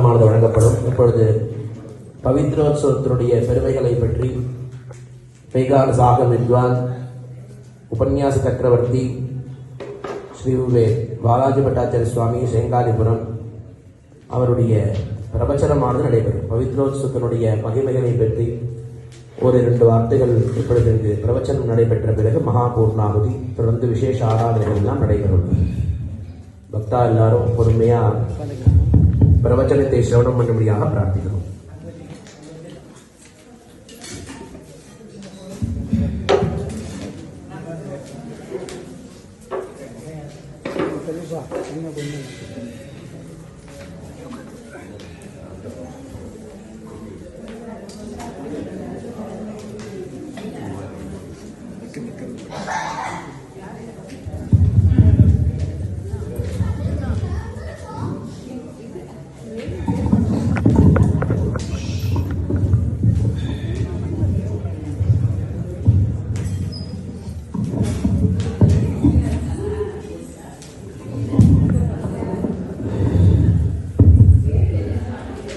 வழங்கப்படும். இப்பொழுது பவித்ரோத்சவத்தினுடைய பெருமைகளை பற்றி வைகார சாக வித்வான் உபன்யாச சக்கரவர்த்தி ஸ்ரீ பாலாஜி பட்டாச்சாரிய சுவாமி சேங்காலிபுரம் அவருடைய பிரவச்சனமானது நடைபெறும். பவித்ரோத்சவத்தினுடைய மகிமைகளை பற்றி ஒரு 2 வார்த்தைகள் இப்பொழுது பிரவச்சனம் நடைபெற்ற பிறகு மகாபூர்ணாகுதி தொடர்ந்து விசேஷ ஆராதனைகள் எல்லாம் நடைபெறும். பக்தா எல்லாரும் பொறுமையா பிரவச்சனத்தை சிரவணம் பண்ணும்படியாக பிரார்த்திக்கிறோம்.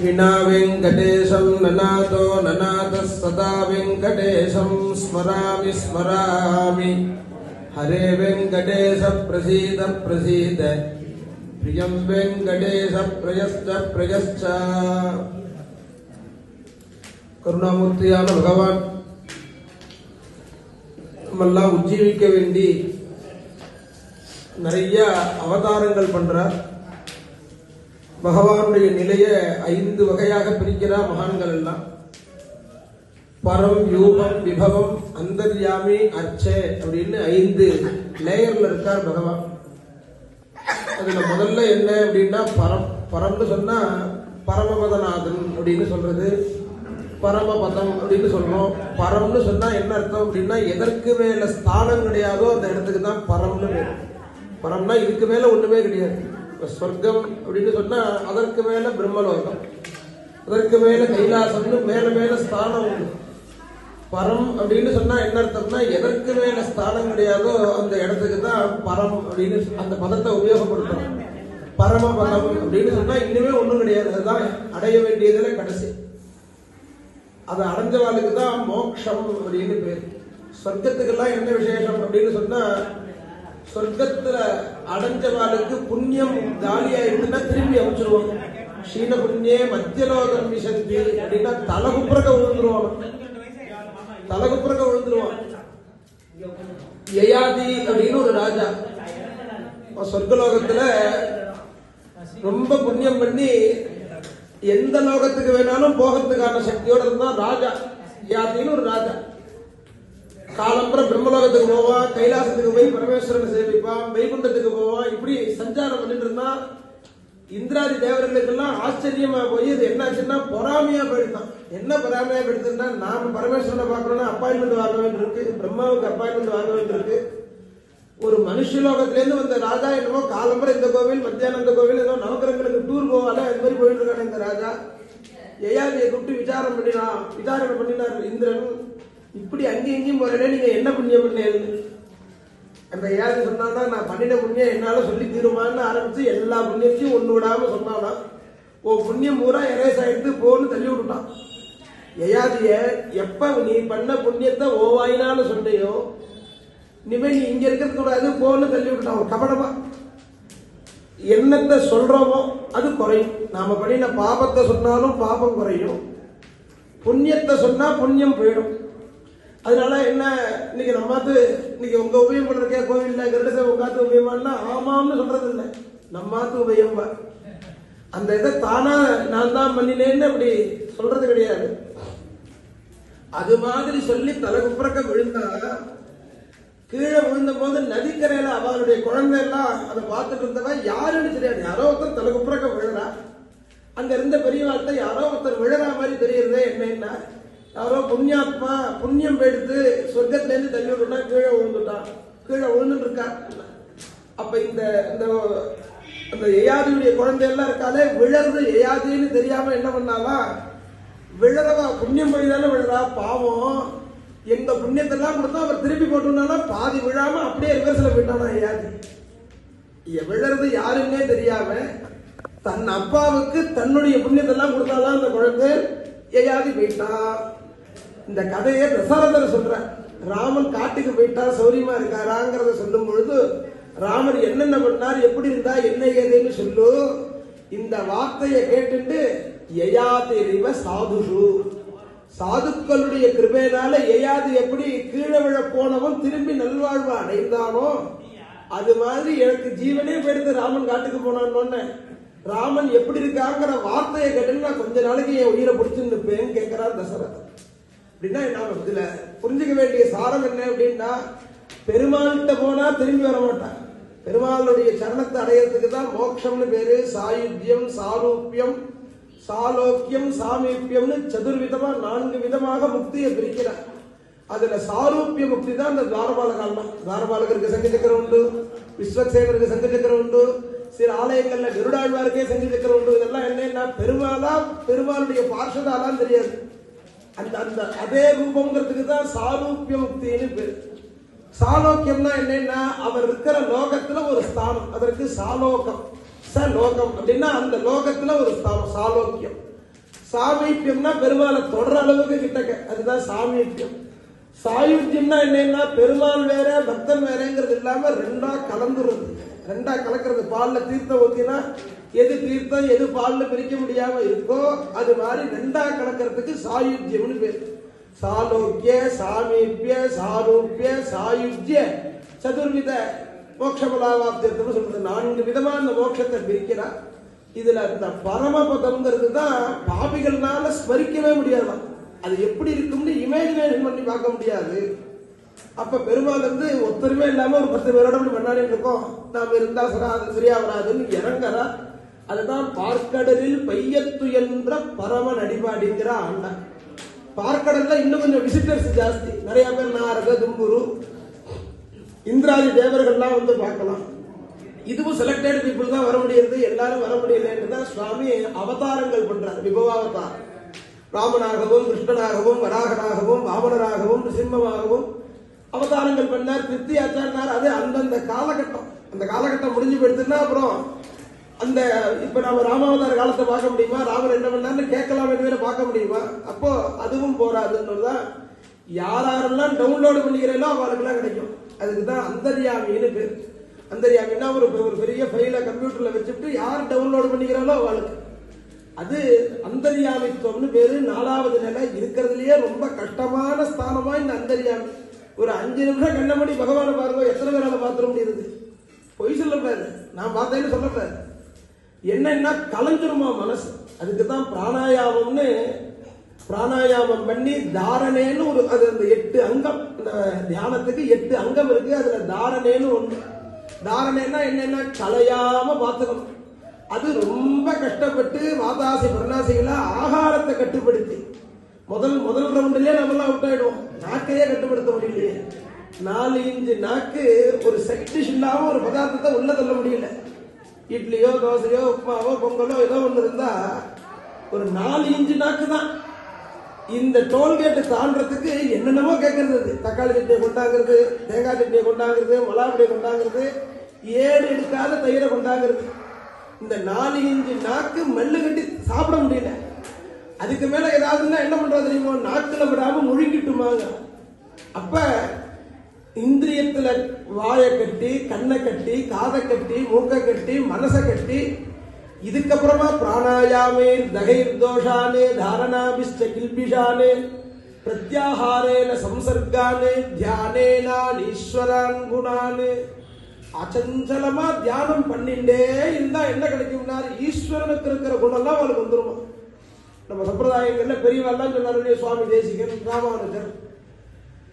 विना वेंकटेशं ननातो ननातः सदा वेंकटेशं स्मरामि स्मरामि हरे वेंकटेश प्रसीद प्रसीद प्रियं वेंकटेश प्रयश्च प्रयश्च. கருணாமூர்த்தியான பகவான் நம்மெல்லாம் உஜ்ஜீவிக்க வேண்டி நிறைய அவதாரங்கள் பண்றார். பகவானுடைய நிலையை 5 வகையாக பிரிக்கிறார் மகான்கள் எல்லாம். பரம், யூகம், விபவம், அந்தர்யாமி, அர்ச்சே அப்படின்னு 5 லேயர்ல இருக்கார் பகவான். அதுல முதல்ல என்ன அப்படின்னா பரம்னு சொன்னா பரமபதநாதன் அப்படின்னு சொல்றது, பரமபதம் அப்படின்னு சொல்றோம். பரம்னு சொன்னா என்ன அர்த்தம் அப்படின்னா எதற்கு மேல ஸ்தானம் கிடையாதோ அந்த இடத்துக்கு தான் பரம்னு பேர். பரம்னா இதுக்கு மேல ஒண்ணுமே கிடையாது. ஸ்வர்க்கம் அப்படின்னு சொன்னா அதற்கு மேல பிரம்மலோகம், அதற்கு மேல கைலாசம்னு மேல மேல ஸ்தானம் உண்டு. பரம் அப்படின்னு சொன்னா என்ன அர்த்தம்னா எதற்கு மேல ஸ்தானம் கிடையாதோ அந்த இடத்துக்கு தான் பரம் அப்படின்னு அந்த பதத்தை உபயோகப்படுத்துறோம். பரமபதம் அப்படின்னு சொன்னா இன்னுமே ஒண்ணும் கிடையாது, அதுதான் அடைய வேண்டியதுல கடைசி. அதை அடைஞ்சவாளுக்கு தான் மோட்சம் அப்படின்னு பேர். சொர்க்கத்துக்கெல்லாம் என்ன விசேஷம் அப்படின்னு சொன்னா சொர்க்கத்துல அடைஞ்சவாளுக்கு புண்ணியம் காலியா இருக்குன்னா திரும்பி அமைச்சிருவாங்க. ஷீன புண்ணியே மத்தியலோகம் விசந்தி அப்படின்னா தலகுப்புறக்க விழுந்துருவான். யயாதி அப்படின்னு ஒரு ராஜா சொர்க்கலோகத்துல ரொம்ப புண்ணியம் பண்ணி எந்த லோகத்துக்கு வேணாலும் போகிறதுக்கான சக்தியோட இருந்தான் ராஜா. யயாதின்னு ஒரு ராஜா. காலம்பரம் பிரம்மலோகத்துக்கு போவான், கைலாசத்துக்கு போய் பரமேஸ்வரனை சேவிப்பான், வைகுண்டத்துக்கு போவான். இப்படி சஞ்சாரம் பண்ணிட்டு இருந்தான். இந்திராதி தேவர்களுக்கெல்லாம் ஆச்சரியமா போய் இது என்னாச்சுன்னா பொறாமையா போயிடுதான். என்ன பொறாமையா போயிடுதுன்னா நாம பரமேஸ்வரனை பார்க்கணும்னா அப்பாயின்மெண்ட் வாங்க வேண்டியிருக்கு, பிரம்மாவுக்கு அப்பாயின்மெண்ட் வாங்க வேண்டியிருக்கு. ஒரு மனுஷலோகத்திலேருந்து வந்த ராஜா என்னமோ காலம்பரம் இந்த கோவில், மத்தியானம் இந்த கோவில், ஏதோ நவகிரகங்களுக்கு டூர் போவால அது மாதிரி போயிட்டு இருக்கான இந்த ராஜா. யயாதியை கூப்பிட்டு விசாரணை பண்ணினார் இந்திரன். இப்படி அங்கேயும் இங்கேயும் போறே, நீங்க என்ன புண்ணியம் பண்ணீங்க? அந்த யயாதி சொன்னா நான் பண்ணின புண்ணியம் என்னால சொல்லி தீருமான்னு ஆரம்பிச்சு எல்லா புண்ணியத்தையும் ஒண்ணு விடாம சொன்னானா. ஓ புண்ணியம் பூரா எரேஸ் ஆயிடுத்து போன்னு தள்ளி விட்டுட்டான். யயாதிய எப்ப நீ பண்ண புண்ணியத்தை ஓ வாயினால சொன்னையோ இனிமே நீ இங்க இருக்கிறது கூடாது போன்னு தள்ளி விட்டுட்டான். ஒரு கபடமா என்னத்தை சொல்றோமோ அது குறையும். நாம பண்ணின பாபத்தை சொன்னாலும் பாபம் குறையும், புண்ணியத்தை சொன்னா புண்ணியம் போயிடும். அதனால என்ன இன்னைக்கு நம்மாத்து இன்னைக்கு உங்க உபயம் பண்றக்கே கோவில்ல கருடசை உங்காத்து உபயமானா ஆமாம்னு சொல்றது இல்லை, நம்மாத்து உபயம். அந்த இதை தானா நான் தான் பண்ணினேன்னு அப்படி சொல்றது கிடையாது. அது மாதிரி சொல்லி தலைகுப்புறக்க விழுந்தா கீழே விழுந்த போது நதிக்கரையில அவளுடைய குழந்தை எல்லாம் அதை பார்த்துட்டு இருந்தவ யாருன்னு தெரியாது. யாரோ ஒருத்தர் தலைகுப்புறக்க விழுறா. அங்க இருந்த பெரியவாழ்த்த யாரோ ஒருத்தர் விழுறா மாதிரி தெரியுறதே என்ன, யாரோ புண்ணியாத்மா புண்ணியம் எடுத்து சொர்க்கத்துல இருந்து தள்ளி விட்டுனா கீழே விழுந்துட்டு இருக்கா. அப்ப இந்த அந்த யயாதியுடைய குழந்தை எல்லாம் இருக்காலே விழறது யயாதின்னு தெரியாம என்ன பண்ணாவா, விழறவா புண்ணியம் போய் தானே விழுறா, பாவம் எங்க புண்ணியத்தெல்லாம் கொடுத்தா அவர் திருப்பி போட்டுனா பாதி விழாம அப்படியே ரிவர்ஸ்ல போயிட்டானா யயாதி. விழறது யாருன்னே தெரியாம தன் அப்பாவுக்கு தன்னுடைய புண்ணியத்தெல்லாம் கொடுத்தாதான் அந்த குழந்தை யயாதி போயிட்டா. இந்த கதையை தசரதர் சொல்ற. ராமன் காட்டுக்கு போயிட்டா சௌரியமா இருக்காராங்கிறத சொல்லும் பொழுது ராமர் என்னென்ன பண்ணார், எப்படி இருந்தா, என்ன ஏதுன்னு சொல்லு. இந்த வார்த்தையை கேட்டுட்டு யயாதிரிவ சாதுஷு, சாதுக்களுடைய கிருபையினால யயாது எப்படி கீழே விழ போனவன் திரும்பி நல்வாழ்வு அடைந்தானோ அது மாதிரி எனக்கு ஜீவனே போயிடுது ராமன் காட்டுக்கு போனான்னு. ராமன் எப்படி இருக்காங்கிற வார்த்தையை கேட்டு நான் கொஞ்ச நாளைக்கு என் உயிரை பிடிச்சு நிற்பேன்னு கேட்கிறார் தசரதன். அப்படின்னா நாம இதுல புரிஞ்சுக்க வேண்டிய சாரம் என்ன அப்படின்னா, பெருமாள்கிட்ட போனா திரும்பி வர மாட்டான். பெருமாளுடைய சரணத்தை அடையிறதுக்கு தான் மோட்சம்னு பேரு. சாயுஜ்யம், சாரூபியம், சாலோக்கியம், சாமீபியம்னு சதுர்விதமா 4 விதமாக முக்தியை பிரிக்கிறார். அதுல சாரூபிய முக்தி தான் இந்த துவாரபாலகால் தான். துவாரபாலகருக்கு சங்கு சக்கரம் உண்டு, விஸ்வக்சேனருக்கு சங்கு சக்கரம் உண்டு, சில ஆலயங்கள்ல கருடாழ்வாருக்கே சங்கு சக்கரம் உண்டு. இதெல்லாம் என்னன்னா பெருமாளா பெருமாளுடைய பார்ஷதாலாம் தெரியாது. அந்த அந்த அதே ரூபங்கிறதுக்கு தான் சாரூபிய முக்தின்னு பேரு. சாலோக்கியம்னா என்னன்னா அவர் இருக்கிற லோகத்துல ஒரு ஸ்தானம், அதற்கு சாலோகம். சலோகம் அப்படின்னா அந்த லோகத்துல ஒரு ஸ்தானம், சாலோக்கியம். சாமீபியம்னா பெருமாளை தொடர அளவுக்கு கிட்டக்க, அதுதான் சாமீபியம். சாயுஜ்யம்னா என்னன்னா பெருமாள் வேற பக்தன் வேறங்கிறது இல்லாம ரெண்டா கலந்துருது, ரெண்டா கலக்கிறது. பால்ல தீர்த்தம் ஊத்தினா எது தீர்த்தம் எது பால்ல பிரிக்க முடியாம இருக்கோ அது மாதிரி ரெண்டா கலக்கிறதுக்கு சாயுஜ்யம்னு பேரு. சாலோக்கிய, சாமீபிய, சாரூபிய, சாயுஜ்ய சதுர்வித மோட்சபலாவாப்தியர்த்தம் சொல்றது. 4 விதமா அந்த மோட்சத்தை பிரிக்கிறார். இதுல அந்த பரமபதம்ங்கிறது தான் பாபிகள்னால ஸ்மரிக்கவே முடியாதான். அது எப்படி இருக்கும்னு இமேஜினேஷன் பண்ணி பார்க்க முடியாது. அப்ப பெருமாள் ஒத்தருமே இல்லாம ஒரு 10 பேரோட பண்ணாடி இருக்கோம், நாம இருந்தா சரியா வராதுன்னு இறங்குறா. அதுதான் பார்க்கடலில் பையத்து என்ற பரமன் அடிபாடிங்கிற ஆண்டா. பார்க்கடல்ல இன்னும் கொஞ்சம் விசிட்டர்ஸ் ஜாஸ்தி, நிறைய பேர் நாரத, தும்புரு, இந்திராதி தேவர்கள்லாம் பார்க்கலாம். இதுவும் செலக்டட் பீப்புள் தான் வர முடியாது, எல்லாரும் வர முடியலன்னு தான் சுவாமி அவதாரங்கள் பண்றார். விபவாவதாரம் ராமனாகவும், கிருஷ்ணனாகவும், வராகனாகவும், வாமனராகவும், சிம்மமாகவும் அவதாரங்கள் பண்ணார். திருப்தி ஆச்சாரினார். அது அந்தந்த காலகட்டம், அந்த காலகட்டம் முடிஞ்சு போயிடுதுன்னா அப்புறம் அந்த இப்ப நம்ம ராமாவதார காலத்தை பார்க்க முடியுமா, ராமர் என்ன பண்ணார்னு கேட்கலாம், வேற பார்க்க முடியுமா? அப்போ அதுவும் போராதுன்னு தான் யாரெல்லாம் டவுன்லோடு பண்ணிக்கிறீங்களோ அவளுக்கெல்லாம் கிடைக்கும். அதுக்குதான் அந்தர்யாமின்னு பேர். அந்தர்யாமின்னா ஒரு பெரிய ஃபைல கம்ப்யூட்டர்ல வச்சுட்டு யார் டவுன்லோடு பண்ணிக்கிறாங்களோ அவளுக்கு அது அந்தர்யாமித்துவம்னு பேரு. 4வது நிலை இருக்கிறதுலயே ரொம்ப கஷ்டமான ஸ்தானமா இந்த அந்தர்யாமி. ஒரு 5 நிமிஷம் கண்ணமணி பகவானை பாருங்க, எத்தனை பேரால பாத்திர முடியுது? பொய் சொல்லக்கூடாது, நான் பார்த்தேன்னு சொல்லக்கூடாது. என்னன்னா கலஞ்சிருமா மனசு. அதுக்குதான் பிராணாயாமம்னு பிராணாயாமம் பண்ணி தாரணேன்னு ஒரு அது அந்த 8 அங்கம், இந்த தியானத்துக்கு 8 அங்கம் இருக்கு. அதுல தாரணேன்னு ஒண்ணு. தாரணேன்னா என்னன்னா கலையாம பாத்துக்கணும். அது ரொம்ப கஷ்டப்பட்டு வாதாசி பரணாசிகளா ஆகாரத்தை கட்டுப்படுத்தி முதல் ரவுண்ட்லயே நம்மளாம் அவுட் ஆயிடுவோம். நாக்கையே கட்டுப்படுத்த முடியலையே. 4 இன்ச்சு நாக்கு ஒரு செட் டிஷ் இல்லாம ஒரு பதார்த்தத்தை உள்ள தள்ள முடியல. இட்லியோ தோசையோ உப்புமாவோ பொங்கலோ ஏதோ ஒண்ணு இருந்தா ஒரு 4 இன்ச்சு நாக்கு தான். இந்த டோல்கேட்டு தாண்டறதுக்கு என்னென்னமோ கேட்கறது. தக்காளி சட்னியை கொண்டாங்கிறது, தேங்காய் சட்னியை கொண்டாங்கிறது, மலாபடியை கொண்டாங்கிறது, 7 எடுக்காத தயிரை கொண்டாங்கிறது. இந்த 4 இன்ச்சு நாக்கு மெல்லு கட்டி சாப்பிட முடியல. அதுக்கு மேல ஏதாவதுன்னா என்ன பண்றது தெரியுமோ, நாக்குல விடாம முழுங்கிட்டுமாங்க. அப்ப இந்திரியத்துல வாயை கட்டி, கண்ணை கட்டி, காதை கட்டி, மூக்கை கட்டி, மனசை கட்டி, இதுக்கப்புறமா பிராணாயாமே தகைர் தோஷானே தாரணாபிஷ்ட கில்பிஷானே பிரத்யாஹாரேன சம்சர்கானே தியானேனான் ஈஸ்வரான் குணானே அச்சஞ்சலமா தியானம் பண்ணிண்டே இருந்தா என்ன கிடைக்கும்னா ஈஸ்வரனுக்கு இருக்கிற குணம்லாம் அவளுக்கு வந்துருமா. நம்ம சம்பிரதாயங்கள்ல பெரியவாள்லாம் சொன்னாரு, சுவாமி தேசிகன், ராமானுஜர்.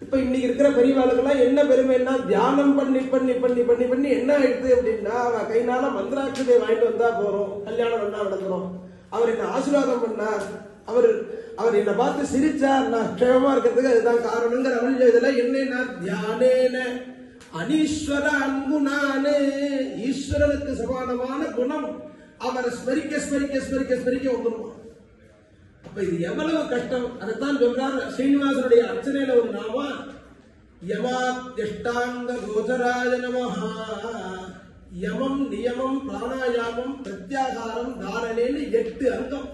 இப்ப இன்னைக்கு இருக்கிற பெரியவாளுக்கெல்லாம் என்ன பெருமைன்னா தியானம் பண்ணி பண்ணி பண்ணி பண்ணி பண்ணி என்ன ஆயிடுது அப்படின்னா, அவன் கைனால மந்திராட்சதையை வாங்கிட்டு வந்தா போறோம், கல்யாணம் பண்ணா நடந்துரும். அவர் என்ன ஆசீர்வாதம் பண்ணார், அவர் என்னை பார்த்து சிரிச்சார், நான் க்ஷேமமா இருக்கிறதுக்கு அதுதான் காரணங்கிற அவள் இதுல என்னன்னா தியானேன அனீஸ்வர அன்புனானே ஈஸ்வரனுக்கு சமானமான குணம் அவரை ஸ்மரிக்க ஸ்மரிக்க ஸ்மரிக்க ஸ்மரிக்க வந்துருமா. அப்ப இது எவ்வளவு கஷ்டம். அதைத்தான் சொல்றார் ஸ்ரீனிவாசனுடைய அர்ச்சனையில ஒரு நாமா யமாத்யஷ்டாங்க கோச்சராய நமஹா. யமம் நியமம் பிராணாயாமம் பிரத்யாகாரம் தாரணேன்னு 8 அங்கம்.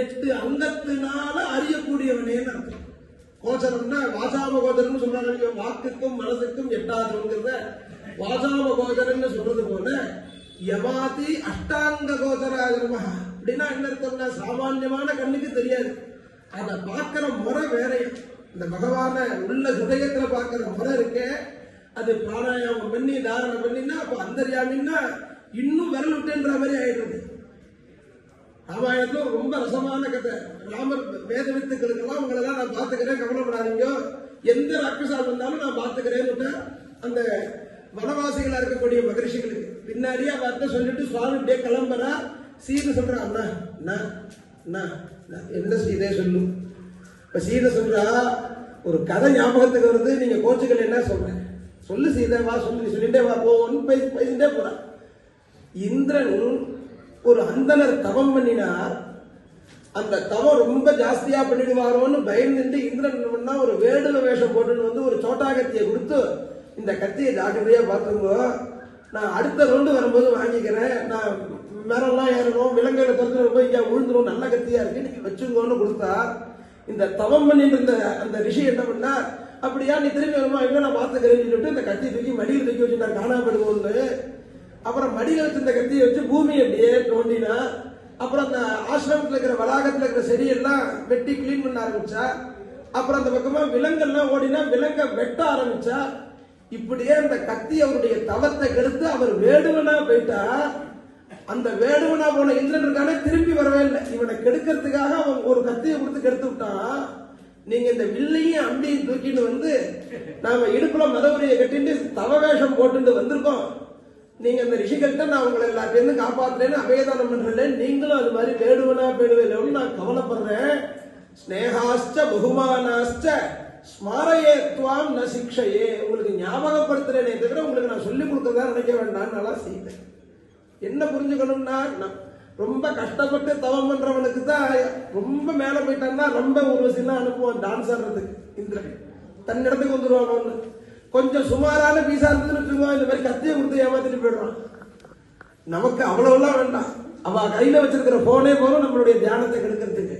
8 அங்கத்தினால அறியக்கூடியவனேன்னு அர்த்தம். கோச்சரம்னா வாசாம கோச்சரம்னு சொல்றாங்க. வாக்குக்கும் மனசுக்கும் எட்டாதுங்கிறத வாசாம கோச்சரம்னு சொல்றது போல யமாதி அஷ்டாங்க கோச்சராஜனமா அப்படின்னா என்ன அர்த்தம்னா சாமான்யமான கண்ணுக்கு தெரியாது. அதை பார்க்கிற முறை வேறையும். இந்த பகவான உள்ள ஹிருதயத்துல பார்க்கிற முறை இருக்கே, அது பிராணாயாமம் பண்ணி தாரணம் பண்ணினா அப்ப அந்தர்யாமின்னா இன்னும் விரல் விட்டுன்ற மாதிரி ஆயிடுறது. ராமாயணத்துல ரொம்ப ரசமான கதை. ராமர் வேத வித்துக்களுக்கெல்லாம் உங்களெல்லாம் நான் பாத்துக்கிறேன், கவலைப்படாதீங்க, எந்த ராட்சசா வந்தாலும் நான் பாத்துக்கிறேன்னு அந்த வனவாசிகளா இருக்கக்கூடிய மகரிஷிகளுக்கு பின்னாடியே அவர்கிட்ட சொல்லிட்டு சுவாமி அப்படியே கிளம்புறா. சீதை சொல்றா, அண்ணா என்ன சீதை சொல்லு. இப்ப சீதை சொல்றா, ஒரு கதை ஞாபகத்துக்கு வருது, நீங்க கோச்சுக்கள் என்ன சொல்றேன் சொல்லு சீதை, வா சொல்லு, சொல்லிட்டே வா போன்னு பேசிட்டே போறா. இந்திரன் ஒரு அந்தனர் தவம் பண்ணினார். அந்த தவம் ரொம்ப ஜாஸ்தியா பண்ணிடுவாரோன்னு பயந்துட்டு இந்திரன் என்ன பண்ணா, ஒரு வேடுவ வேஷம் போட்டுன்னு வந்து ஒரு சோட்டா கத்தியை கொடுத்து, இந்த கத்தியை ஜாக்கிரதையா பார்த்துங்க, நான் அடுத்த ரவுண்டு வரும்போது வாங்கிக்கிறேன், நான் மரம்லாம் ஏறணும், விலங்குகளை துரத்துல போய் இங்க விழுந்துரும், நல்ல கத்தியா இருக்கு நீங்க வச்சுங்கன்னு கொடுத்தா, இந்த தவம் பண்ணிட்டு இருந்த அந்த ரிஷி என்ன பண்ணா, அப்படியா நீ திரும்பி வருமா, எங்க நான் பார்த்துக்கிறேன்னு சொல்லிட்டு இந்த கத்தி தூக்கி மடியில் தூக்கி வச்சுட்டார் காணாப்படுவோம்னு. அப்புறம் மடியில வச்சு இந்த கத்தியை வச்சு பூமி அப்படியே தோண்டினா. அப்புறம் அந்த ஆசிரமத்தில் இருக்கிற வளாகத்தில் இருக்கிற செடியெல்லாம் வெட்டி கிளீன் பண்ண ஆரம்பிச்சா. அப்புறம் அந்த பக்கமா விலங்கெல்லாம் ஓடினா விலங்க வெட்ட ஆரம்பிச்சா. இப்படியே அந்த கத்தி அவருடைய தவத்தை கெடுத்து அவர் வேடுவனா போயிட்டா. அந்த வேடுவனா போன இந்திரன் இருக்கானே திரும்பி வரவே இல்லை. இவனை கெடுக்கிறதுக்காக அவன் ஒரு கத்தியை கொடுத்து கெடுத்து விட்டான். நீங்க இந்த வில்லையும் அம்பியும் தூக்கிட்டு வந்து நாம இடுப்புல மதவரையை கட்டிட்டு தவ வேஷம் போட்டு வந்திருக்கோம். நீங்க அந்த ரிஷிகள்கிட்ட நான் உங்களை எல்லாத்தையும் காப்பாத்துறேன்னு அபயதானம் பண்றேன், நீங்களும் அது மாதிரி வேடுவனா போயிடுவேன்னு நான் கவலைப்படுறேன். ஸ்னேகாஸ்ச பகுமானாஸ்ச ஸ்மாரயேத்வாம் ந சிக்ஷையே, உங்களுக்கு ஞாபகப்படுத்துறேனே தவிர உங்களுக்கு நான் சொல்லிக் கொடுக்கறதா நினைக்க வேண்டாம். நல்லா செய்வேன். என்ன புரிஞ்சுக்கணும்னா, ரொம்ப கஷ்டப்பட்டு தவம் பண்றவனுக்கு தான் ரொம்ப மேல போயிட்டான்னா ரொம்ப ஊர்வசிலாம் அனுப்புவான் டான்ஸ் ஆடுறதுக்கு. இந்திரன் தன்னிடத்துக்கு வந்துருவான். கொஞ்சம் சுமாரான பீசா இருந்ததுன்னு வச்சுக்கோங்க, இந்த மாதிரி கத்தியை கொடுத்து ஏமாத்திட்டு போயிடுறான். நமக்கு அவ்வளவுலாம் வேண்டாம். அவ கையில வச்சிருக்கிற போனே போறோம் நம்மளுடைய தியானத்தை கெடுக்கிறதுக்கு.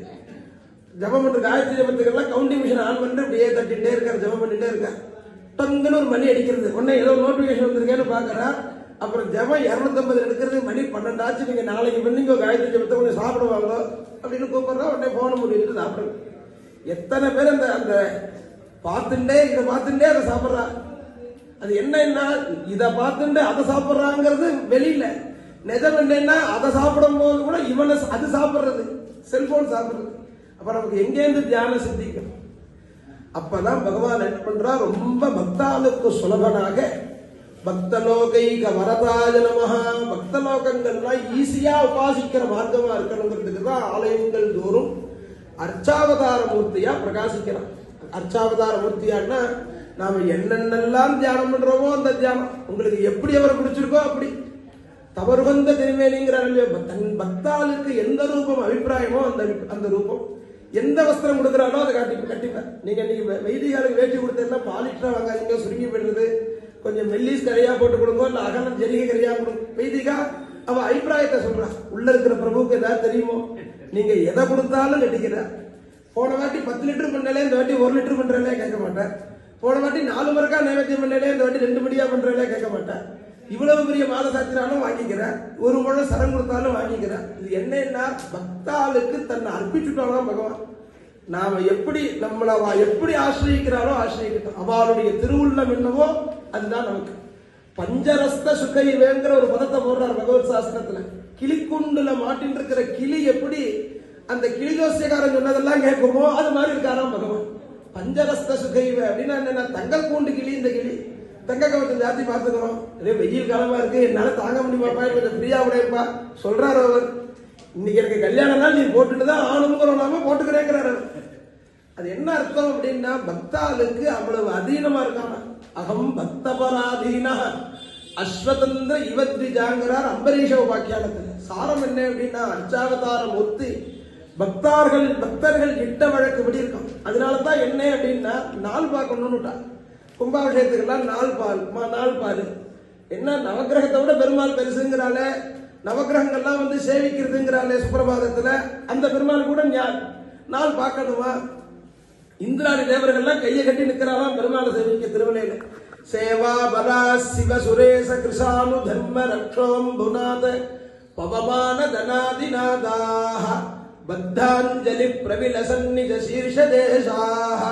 ஜபம் பண்ற காயத்ரி ஜபத்துக்கெல்லாம் கவுண்டிங் மிஷின் ஆன் பண்ணிட்டு அப்படியே தட்டிகிட்டே இருக்காரு, ஜபம் பண்ணிட்டே இருக்காரு. டங்குன்னு ஒரு மணி அடிக்கிறது, உடனே ஏதோ நோட்டிபிகேஷன் வந்திருக்கேன்னு பாக்குறா. அப்புறம் ஜபம் 250 எடுக்கிறது, மணி 12 ஆச்சு, நீங்க நாளைக்கு பண்ணீங்க காயத்ரி ஜபத்தை கொஞ்சம் சாப்பிடுவாங்க அப்படின்னு கூப்பிடுறா. உடனே போன முடிச்சுட்டு சாப்பிடுங்க. எத்தனை பேர் அந்த அந்த பார்த்துட்டே இதை பார்த்துட்டே அதை சாப்பிட்றா. அது என்னன்னா, இதை பார்த்துட்டு அதை சாப்பிட்றாங்கிறது வெளியில. நிஜம் என்னன்னா, அதை சாப்பிடும் போது கூட இவனை அது சாப்பிட்றது, செல்போன் சாப்பிடுறது. அப்ப நமக்கு எங்கேருந்து தியானம் சித்திக்கும்? அப்பதான் பகவான் என்ன பண்றா, ரொம்ப பக்தாளுக்கு சுலபனாக பக்தலோகைக வரதாய நமஹ, பக்தலோகங்கள்லாம் ஈஸியா உபாசிக்கிற மார்க்கமா இருக்கணுங்கிறதுக்கு தான் ஆலயங்கள் தோறும் அர்ச்சாவதார மூர்த்தியா பிரகாசிக்கிறான். அர்ச்சாவதார மூர்த்தியான்னா நாம என்னென்னலாம் தியானம் பண்றோமோ அந்த தியானம் உங்களுக்கு எப்படி அவரை பிடிச்சிருக்கோ அப்படி. தவறுகந்த திருமேனிங்கிறார் இல்லையோ, தன் பக்தாளுக்கு எந்த ரூபம் அபிப்பிராயமோ அந்த ரூபம், எந்த வஸ்திரம் கொடுக்குறாரோ அதை கட்டிப்பார். நீங்க இன்னைக்கு வைதிகாலுக்கு வேட்டி கொடுத்தா பாலிட்டா வாங்காதீங்க, சுருங்கி போயிடுறது. கொஞ்சம் மெல்லிஸ் கரையா போட்டு கொடுங்க, இல்ல அகலம் ஜெரிகை கரையா கொடுங்க. வைதிகா அவ அபிப்பிராயத்தை சொல்றா. உள்ள இருக்கிற பிரபுக்கு ஏதாவது தெரியுமோ? நீங்க எதை கொடுத்தாலும் கட்டிக்கிறார். போன வாட்டி 10 லிட்டர் பண்ணலே, இந்த வாட்டி 1 லிட்டர் பண்றேனே கேட்க மாட்டேன். போன வாட்டி 4 மரக்கா நைவேத்தியம் பண்ணலே, இந்த வாட்டி 2 படியா பண்றேனே கேட்க மாட்டேன். இவ்வளவு பெரிய மாத சாத்திராலும் வாங்கிக்கிறேன், ஒரு முழம் சரம் கொடுத்தாலும் வாங்கிக்கிறேன். இது என்னன்னா, பக்தாளுக்கு தன்னை அர்ப்பிச்சுட்டாலும் பகவான். நாம எப்படி நம்மள எப்படி ஆசிரியிக்கிறாரோ ஆசிரியக்கிட்டோம். அவளுடைய திருவுள்ளம் என்னவோ அதுதான் நமக்கு. பஞ்சரஸ்த சுகை வேங்கிற ஒரு பதத்தை போடுறார் பகவத் சாஸ்திரத்துல. கிளிக்குண்டுல மாட்டின் இருக்கிற கிளி எப்படி அந்த கிளி ஜோசியக்காரன் சொன்னதெல்லாம் கேட்குமோ அது மாதிரி இருக்காராம் பகவான். பஞ்சரஸ்த சுகை அப்படின்னா என்னன்னா, தங்கல் கூண்டு கிளி. இந்த கிளி தங்க கவச்சம் ஜாத்தி பார்த்துக்கிறோம். அதே வெயில் காலமா இருக்கு, என்னால தாங்க முடியுமாப்பா, கொஞ்சம் ஃப்ரீயா உடையப்பா சொல்றாரு அவர். இன்னைக்கு எனக்கு கல்யாணம்னா நீ போட்டுட்டு தான் ஆணுங்கிறோம், போட்டுக்கிறேங்கிறாரு. அது என்ன அர்த்தம் அப்படின்னா, பக்தாளுக்கு அவ்வளவு அதீனமா இருக்காம. அகம் பக்தபராதீன அஸ்வதந்திர இவத்விஜாங்கிறார் அம்பரீஷ உபாக்கியானத்துல. சாரம் என்ன அப்படின்னா, அர்ச்சாவதாரம் ஒத்து பக்தர்கள் இட்ட வழக்குப்படி இருக்கும். அதனாலதான் என்ன அப்படின்னா, நாள் பார்க்கணும்னுட்டா. கும்பாபிஷேகத்துக்கெல்லாம் 4 பால் என்ன நவகிரகத்தை விட பெருமாள் பெருசுங்கிறால, நவகிரகங்கள்லாம் வந்து சேவிக்கிறதுங்கிறாலே சுப்பிரபாதத்துல, அந்த பெருமாள் கூட நாள் பார்க்கணுமா? இந்திராணி தேவர்கள்லாம் கையை கட்டி நிற்கிறாராம் பெருமாளை சேவிக்க திருமலையில. சேவா பலா சிவ சுரேச கிருஷானு தர்ம ரக்ஷோம்புநாத பவமான தனாதிநாதாக பத்தாஞ்சலி பிரவிலசன்னிஜ சீர்ஷ தேசாக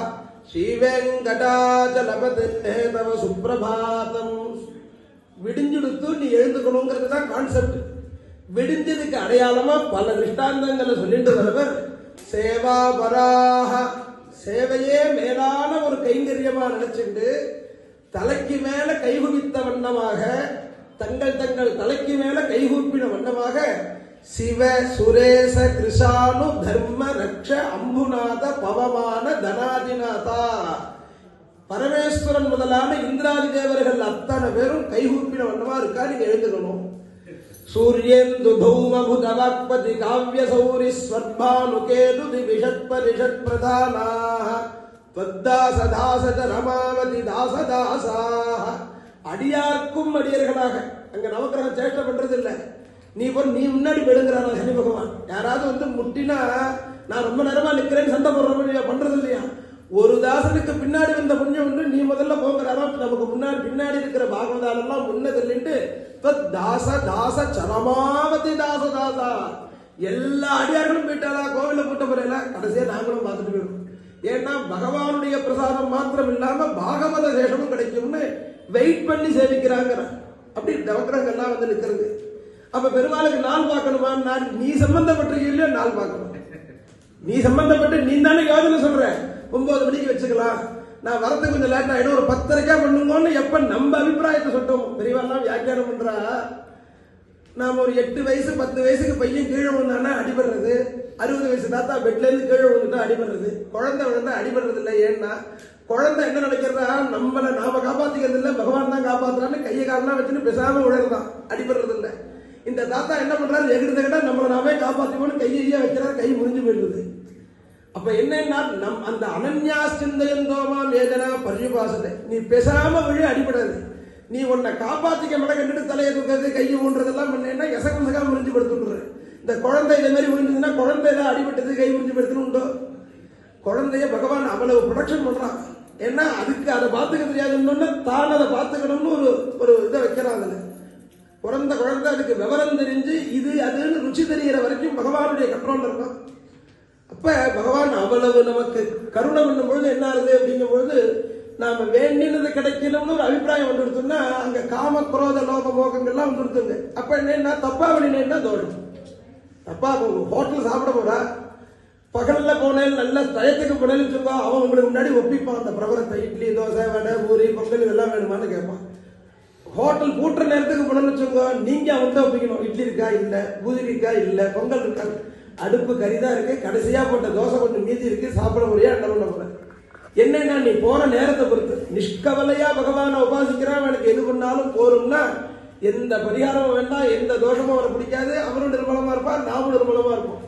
ஸ்ரீவேங்கடாச்சலபதே தவ சுப்பிரபாதம். விடிஞ்சுடுத்து நீ எழுந்துக்கணுங்கிறது தான் கான்செப்ட். விடிஞ்சதுக்கு அடையாளமா பல திருஷ்டாந்தங்களை சொல்லிட்டு வரவர் சேவா பராக, சேவையே மேலான ஒரு கைங்கரியமா நினைச்சுட்டு தலைக்கு மேல கைகுவித்த வண்ணமாக, தங்கள் தங்கள் தலைக்கு மேல கைகூப்பின வண்ணமாக சிவ சுரேச கிருஷானு தர்ம ரக்ஷ அம்புநாத பவமான தனாதிநாதா, பரமேஸ்வரன் முதலான இந்திராதி தேவர்கள் அத்தனை பேரும் கைகூப்பின வண்ணமா இருக்கா. நீங்க எழுந்துக்கணும். சூரியேந்து பௌம புதவாக்பதி காவிய சௌரி ஸ்வர்பானுகேது திவிஷத்பரிஷத் பிரதானாஹ வத்தாசதாச ரமாவதி தாசதாசாஹ. அடியார்க்கும் அடியர்களாக அங்க நவக்கிரகம் சேஷ்ட பண்றது இல்ல. நீ முன்னாடி விழுங்கிறாரா சனி பகவான்? யாராவது வந்து முட்டினா நான் ரொம்ப நேரமா நிக்கிறேன்னு சண்டை போடுற பண்றது இல்லையா? ஒரு தாசனுக்கு பின்னாடி வந்த புண்ணியம் வந்து நீ முதல்ல போங்கிறாரோ. நமக்கு முன்னாடி பின்னாடி இருக்கிற பாகவதாலெல்லாம் முன்ன தள்ளிட்டு தாச தாச சரமாவதி தாச தாசா எல்லா அடியார்களும் போயிட்டாளா கோவில கூட்ட முறையில. கடைசியா நாங்களும் பார்த்துட்டு போயிடும். ஏன்னா பகவானுடைய பிரசாதம் மாத்திரம் இல்லாம பாகவத சேஷமும் கிடைக்கும்னு வெயிட் பண்ணி சேவிக்கிறாங்க. அப்படி நவக்கிரகங்கள்லாம் வந்து நிக்கிறது. அப்ப பெருமாளுக்கு நாள் பார்க்கணுமா? நீ சம்பந்தப்பட்டிருக்கீங்களோ நாள் பார்க்கணும். நீ சம்பந்தப்பட்டு நீ தானே யோஜனை சொல்ற 9 மணிக்கு வச்சுக்கலாம், நான் வரதுக்கு கொஞ்சம் லேட் ஆயிடும், ஒரு 10:30 பண்ணுங்கன்னு எப்ப நம்ம அபிப்பிராயத்தை சொல்லிட்டோம். பெரியவாள்லாம் வியாக்கியானம் பண்றா. நாம ஒரு 8 வயசு 10 வயசுக்கு பையன் கீழே விழுந்தானா அடிபடுறது, 60 வயசு தாத்தா பெட்ல இருந்து கீழே விழுந்துட்டா அடிபடுறது, குழந்தை விழுந்தா அடிபடுறது இல்லை. ஏன்னா குழந்தை என்ன நினைக்கிறதா, நம்மள நாம காப்பாத்திக்கிறது இல்லை, பகவான் தான் காப்பாத்துறான்னு கையை காலெல்லாம் வச்சுன்னு பேசாம விழுறதான், அடிபடுறது இல்லை. இந்த தாத்தா என்ன பண்றாரு, எகிர்ந்துகிட்டா நம்மளை நாமே காப்பாத்திக்கணும் கையை வைக்கிறார், கை முறிஞ்சு போயிடுது. அப்ப என்னன்னா அந்த அனன்யா சிந்தையந்தோமாம் ஏதனா பரிபாசனை, நீ பேசாம விழு அடிபடாது. நீ உன்னை காப்பாத்திக்க மட கண்டுட்டு தலையை தூக்கிறது கையை ஊன்றதெல்லாம் பண்ணேன்னா எசகசகா முறிஞ்சு படுத்துடுற. இந்த குழந்தை இதே மாதிரி விழுந்ததுன்னா குழந்தை தான் அடிபட்டது கை முறிஞ்சு படுத்துன்னு உண்டோ? குழந்தைய பகவான் அவ்வளவு ப்ரொடக்ஷன் பண்றான். ஏன்னா அதுக்கு அதை பார்த்துக்க தெரியாதுன்னு தான் அதை பார்த்துக்கணும்னு ஒரு இதை வைக்கிறான். அதுல பிறந்த குழந்தை அதுக்கு விவரம் தெரிஞ்சு இது அதுன்னு ருச்சி தெரிகிற வரைக்கும் பகவானுடைய கண்ட்ரோல் இருக்கும். அப்ப பகவான் அவ்வளவு நமக்கு கருணை பண்ணும் பொழுது என்ன ஆகுது அப்படிங்கும் பொழுது நாம வேண்டினது கிடைக்கணும்னு ஒரு அபிப்பிராயம் வந்துடுத்துன்னா அங்க காம குரோத லோக மோகங்கள்லாம் வந்துடுத்துங்க. அப்ப என்னன்னா தப்பா பண்ணினேன்னா தோணும். தப்பா ஹோட்டல் சாப்பிட போறா, பகல்ல போனேன் நல்ல டயத்துக்கு போனேன்னு சொல்லுவா, அவன் உங்களுக்கு முன்னாடி ஒப்பிப்பான் அந்த பிரபலத்தை. இட்லி தோசை வடை பூரி பொங்கல் இதெல்லாம் வேணுமான்னு கேட்பான். ஹோட்டல் பூட்டுற நேரத்துக்கு போனோம்னு வச்சுக்கோ, நீங்க அவன்கிட்ட ஒப்பிக்கணும். இட்லி இருக்கா இல்ல, பூரி இருக்கா இல்ல, பொங்கல் இருக்கா, அடுப்பு கறிதான் இருக்கு, கடைசியா போட்ட தோசை கொஞ்சம் மீதி இருக்கு, சாப்பிட முடியா என்ன பண்ண போற. என்னன்னா நீ போன நேரத்தை பொறுத்து நிஷ்கவலையா பகவான உபாசிக்கிறான். எனக்கு எது பண்ணாலும் போரும்னா எந்த பரிகாரமும் வேண்டாம், எந்த தோஷமும் அவரை பிடிக்காது. அவரும் நிர்மலமா இருப்பார், நாமும் நிர்மலமா இருப்போம்.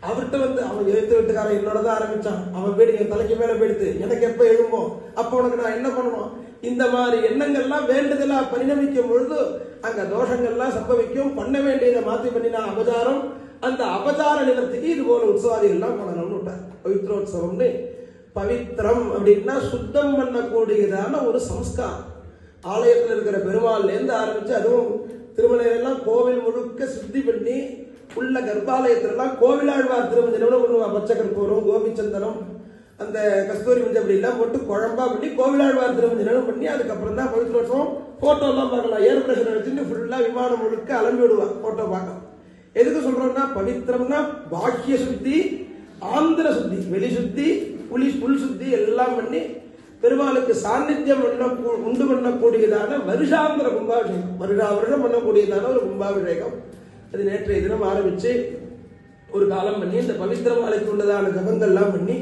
அவர்கிட்ட வந்து அவன் எழுத்து வீட்டுக்காரன் என்னோடதான் ஆரம்பிச்சான், அவன் வீடு என் தலைக்கு மேல போயிடுத்து, எனக்கு எப்ப எழும்போம், அப்ப உனக்கு நான் என்ன பண்ணணும், இந்த மாதிரி எண்ணங்கள்லாம் வேண்டுதலா பரிணமிக்கும் பொழுது அங்க தோஷங்கள்லாம் சம்பவிக்கும். பண்ண வேண்டியதை மாத்தி பண்ணினா அபச்சாரம். அந்த அபச்சார நிவர்த்திக்கு இது போல உற்சவாதிகள்லாம் பண்ணணும்னு விட்டார். பவித்ரோத்சவம்னு பவித்ரம் அப்படின்னா சுத்தம் பண்ணக்கூடியதான ஒரு சம்ஸ்காரம். ஆலயத்தில் இருக்கிற பெருமாள்ல இருந்து ஆரம்பிச்சு அதுவும் திருமலையெல்லாம் கோவில் முழுக்க சுத்தி பண்ணி உள்ள கர்ப்பாலயத்திலாம் கோவிலாழ்வார் திருமஞ்சனம் பண்ணுவாங்க. பச்சை கற்பூரம் கோபிச்சந்தனம் அந்த கஸ்தூரி மஞ்சள் அப்படி எல்லாம் போட்டு குழம்பா பண்ணி கோவிலாழ்வார் திருமஞ்சனம் பண்ணி அதுக்கப்புறம் தான் பவித்ரோத்சவம். போட்டோ எல்லாம் பார்க்கலாம், ஏர் பிரஷர் வச்சுட்டு ஃபுல்லா விமானம் முழுக்க அலம்பி விடுவாங்க போட்டோ பார்க்கலாம். எதுக்கு சொல்றோம்னா பவித்திரம்னா பாக்கிய சுத்தி, ஆந்திர சுத்தி, வெளி சுத்தி, புல் சுத்தி எல்லாம் பண்ணி பெருமாளுக்கு சாநித்தியம் உண்டு பண்ணக்கூடியதான வருஷாந்திர கும்பாபிஷேகம், வருஷா வருஷம் பண்ணக்கூடியதான ஒரு கும்பாபிஷேகம். அது நேற்றைய தினம் ஆரம்பிச்சு ஒரு காலம் பண்ணி இந்த பவித்திர மாலைக்கு உள்ளதான ஜபங்கள்லாம் பண்ணி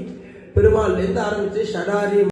பெருமாள்ல இருந்து ஆரம்பிச்சு ஷடாரி